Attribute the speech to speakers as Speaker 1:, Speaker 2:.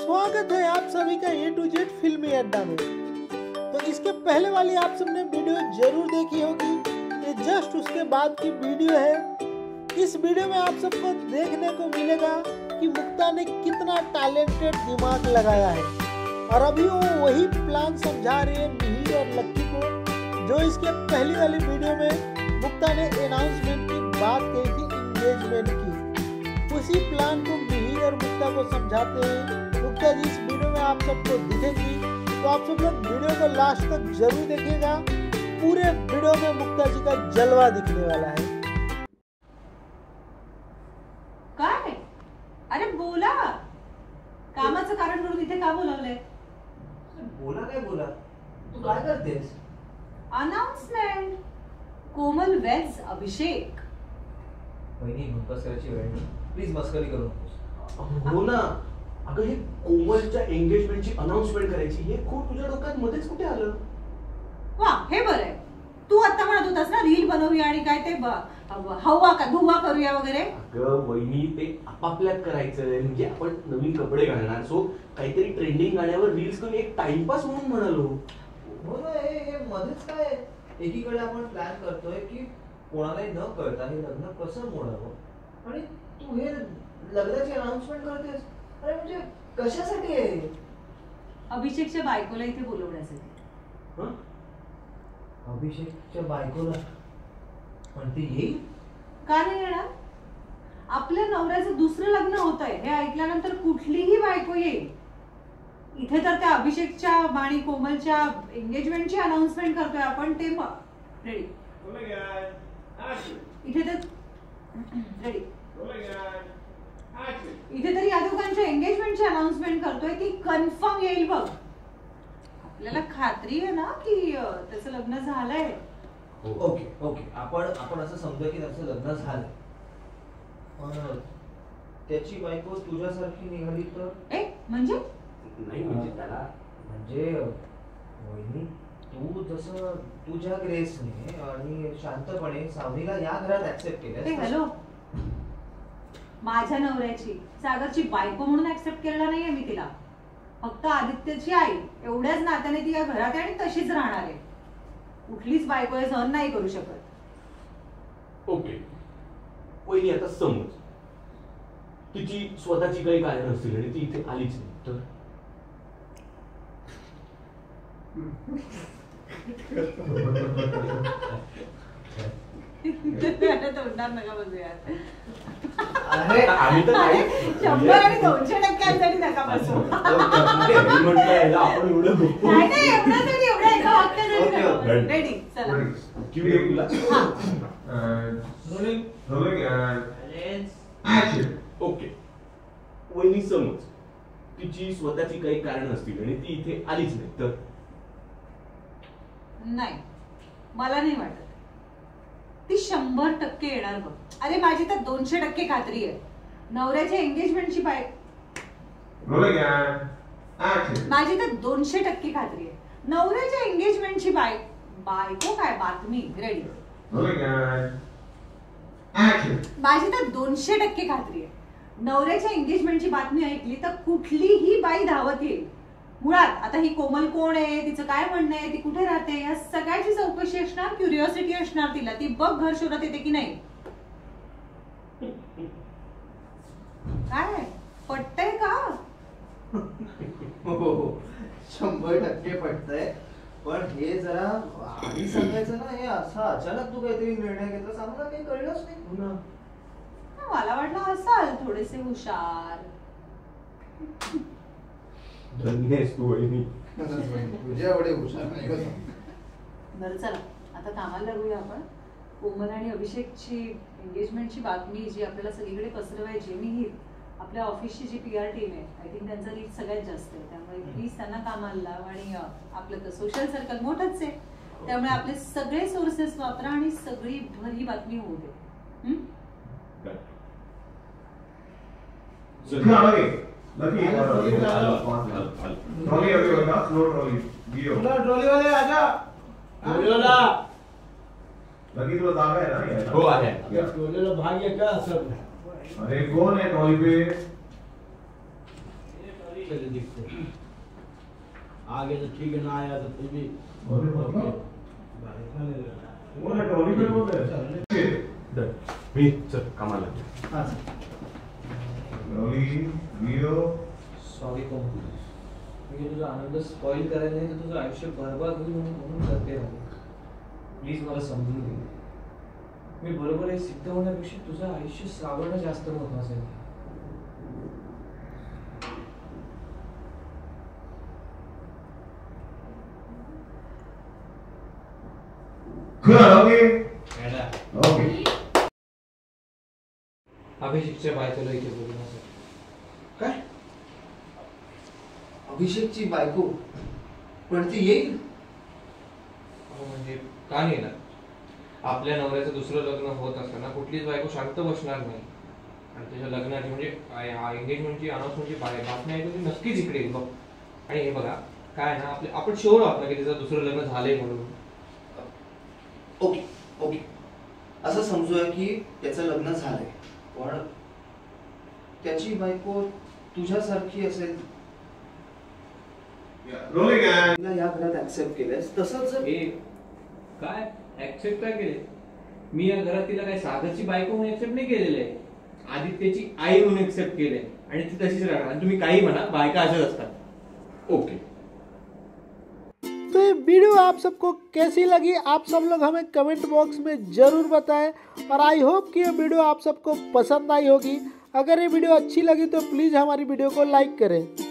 Speaker 1: स्वागत है आप सभी का A to Z फिल्मी अड्डा में। तो इसके पहले वाली आप सबने वीडियो जरूर देखी होगी, ये जस्ट उसके बाद की वीडियो है। इस वीडियो में आप सबको देखने को मिलेगा कि मुक्ता ने कितना टैलेंटेड दिमाग लगाया है और अभी वो वही प्लान समझा रही है मिहिर और लक्की को, जो इसके पहली वाली वीडियो में मुक्ता ने अनाउंसमेंट की बात कही थी, एंगेजमेंट की। उसी प्लान को मिहिर और मुक्ता को समझाते हैं मुक्ता जी इस वीडियो में आप सबको दिखेगी। तो आप सब लोग वीडियो को लास्ट तक जरूर देखिएगा, पूरे वीडियो में मुक्ता जी का जलवा दिखने वाला है।
Speaker 2: काय? अरे बोला, कामाचं कारण म्हणून इथे का बोलावलंय?
Speaker 3: बोला काय बोला, तू काय करतेस?
Speaker 2: अनाउन्समेंट, कोमल वेड्स अभिषेक.
Speaker 3: वहिनी मस्करीची वेळ नाही, प्लीज मस्करी करू नकोस. हो ना, अगं हे कोमलच्या एंगेजमेंटची अनाउन्समेंट करायची, हे खूप तुझ्या डोक्यात मध्येच कुठे आलं?
Speaker 2: वा, हे बरं आहे. तू आता म्हणत होतास ना रील बनवूया आणि काय ते हवा का धुवा करूया वगैरे.
Speaker 4: अगं वहिनी, ते आपापल्यात करायचं म्हणजे आपण नवीन कपडे घालणार, सो काहीतरी ट्रेंडिंग गाण्यावर रील्स करून एक टाइमपास म्हणून म्हणालो.
Speaker 3: हो ना, हे मध्येच काय, एकीकडे आपण प्लॅन करतोय की कोणालाही न कळता हे लग्न कसं मोडावं, आणि तू हे लग्नाची अनाउन्समेंट करतेस. अरे म्हणजे कशासाठी आहे?
Speaker 2: अभिषेकच्या बायकोला इथे बोलवण्यासाठी.
Speaker 3: अभिषेकच्या बायकोला म्हणते येईल?
Speaker 2: का नाही येणार? आपल्या नवऱ्याचं दुसरं लग्न होत आहे हे ऐकल्यानंतर कुठलीही बायको येईल. इथे तर त्या अभिषेकच्या आणि कोमलच्या एंगेजमेंटची अनाउन्समेंट करतोय आपण, ते रेडी इथे तर रेडी इथे तरी या दोघांच्या एंगेजमेंटची अनाउन्समेंट करतोय, ती कन्फर्म येईल बघ. आपल्याला खात्री आहे ना की त्याचं लग्न झालंय.
Speaker 3: ओके ओके, आपण असं समजा की त्याचं लग्न झालंय, पण त्याची बायको तुझ्यासारखी निघाली तर?
Speaker 2: म्हणजे
Speaker 4: नाही म्हणजे त्याला
Speaker 3: म्हणजे वहिनी, तू जसं तुझ्या ग्रेसने आणि शांतपणे सावनीला या घरात ऍक्सेप्ट केलं.
Speaker 2: हॅलो, माझ्या नवऱ्याची सागरची बायको म्हणून ऍक्सेप्ट केलेला नाहीये मी तिला, फक्त आदित्यची आई एवढ्याच नात्याने ती या घरात आहे आणि तशीच राहणार आहे. कुठलीच बायको हे सहन नाही करू शकत.
Speaker 4: ओके वहिनी, आता समज तिची स्वतःची काही कारण असतील आणि ती इथे आलीच नाही तर?
Speaker 2: तोंडात नका बसू यार.
Speaker 4: अरे आम्ही तर काही
Speaker 2: 100 आणि 200% नका बसू.
Speaker 4: आपण एवढं
Speaker 2: नाही एवढ्यासाठी एवढ्या एका वाक्यासाठी. रेडी, चला.
Speaker 4: ओके वहिनी, समज तिची स्वतःची काही कारण असतील आणि ती इथे आलीच नाही तर?
Speaker 2: नाही, मला नाही वाटत ती 100% येणार बघ. अरे माझी तर 200% खात्री आहे. नवऱ्याच्या एंगेजमेंटची माझी तर 200% खात्री आहे. नवऱ्याच्या एंगेजमेंटची बायको काय बातमी. रेडी, माझी तर 200% खात्री आहे. नवऱ्याच्या एंगेजमेंटची बातमी ऐकली तर कुठलीही बाई धावत येईल. मुळात आता ही कोमल कोण आहे, तिचं काय म्हणणं आहे, ती कुठे राहते, या सगळ्याची चौकशी असणार, क्युरिओसिटी असणार तिला. ती बघ घर शोधत येते की नाही. काय पटतंय का?
Speaker 3: हो, 100% पटतंय. पण हे जरा आधी सांगायचं ना, हे असं अचानक तू काहीतरी निर्णय घेतलास, आम्हाला काही कळलंच नाही.
Speaker 2: मला वाटलं असाल थोडेसे हुशार.
Speaker 4: धन्यस तू वहिनी,
Speaker 3: तुझ्या एवढे हुशार नाही.
Speaker 2: बरं चला आता कामाला लागूया आपण. कोमल आणि अभिषेकची एंगेजमेंटची बातमी जी आपल्याला सगळीकडे पसरवायची, मी ही आपल्या ऑफिसची जी PR टीम आहे, आय थिंक त्यांचा रीच सगळ्यात जास्त आहे. त्यामुळे प्लीज त्यांना कामाला लाव. आणि आपलं तर सोशल सर्कल मोठंच आहे, त्यामुळे आपले सगळे सोर्सेस वापरा आणि सगळी भर ही बातमी होऊ दे.
Speaker 1: ट्रॉलीवाले आजा.
Speaker 4: लगी तुला जागा आहे ना? हो आहे.
Speaker 1: ट्रॉलीला भाग आहे का?
Speaker 4: अरे कोण आहे ट्रॉली पे?
Speaker 5: चले दिखते आगे तो ठीक है ना आया तो फिर भी
Speaker 4: मी चल कामाला.
Speaker 3: सॉरी कोमल, मी तुझा आनंद स्पॉइल करायला नाही तर तुझं आयुष्य बरबाद होईल म्हणून करते. प्लीज मला समजून घे. मी बरोबर आहे सिद्ध होण्यापेक्षा तुझं आयुष्य सावरणं जास्त महत्वाचं आहे. अभिषेकच्या बायकोला इथे बोलण्यासाठी.
Speaker 6: काय? अभिषेकची बायको? पण ती येईल?
Speaker 3: म्हणजे का नाही ना, आपल्या नवऱ्याचं दुसरं लग्न होत असताना कुठलीच बायको शांत बसणार नाही. आणि त्याच्या लग्नाची म्हणजे एंगेजमेंटची अनाउन्समेंटची बातमी आहे ती नक्कीच इकडे येईल बघ. आणि हे बघा काय ना, आपण शुअर आहोत ना की तिचं दुसरं लग्न झालंय म्हणून.
Speaker 6: ओके ओके, असं समजूया की त्याचं लग्न झालंय, पण त्याची बायको तुझ्यासारखी असेल, तिला या घरात ऍक्सेप्ट केलंस, तसंच जर
Speaker 3: काय ऍक्सेप्ट काय केले? मी या घरात तिला काय सागरची बायको म्हणून ऍक्सेप्ट नाही केलेलं आहे, आदित्यची आई म्हणून ऍक्सेप्ट केलंय. आणि ती तशीच राहणार. आणि तुम्ही काही म्हणा, बायका अशाच असतात.
Speaker 4: ओके.
Speaker 1: तो ये वीडियो आप सबको कैसी लगी, आप सब लोग हमें कमेंट बॉक्स में ज़रूर बताएं। और आई होप कि ये वीडियो आप सबको पसंद आई होगी। अगर ये वीडियो अच्छी लगी तो प्लीज़ हमारी वीडियो को लाइक करें।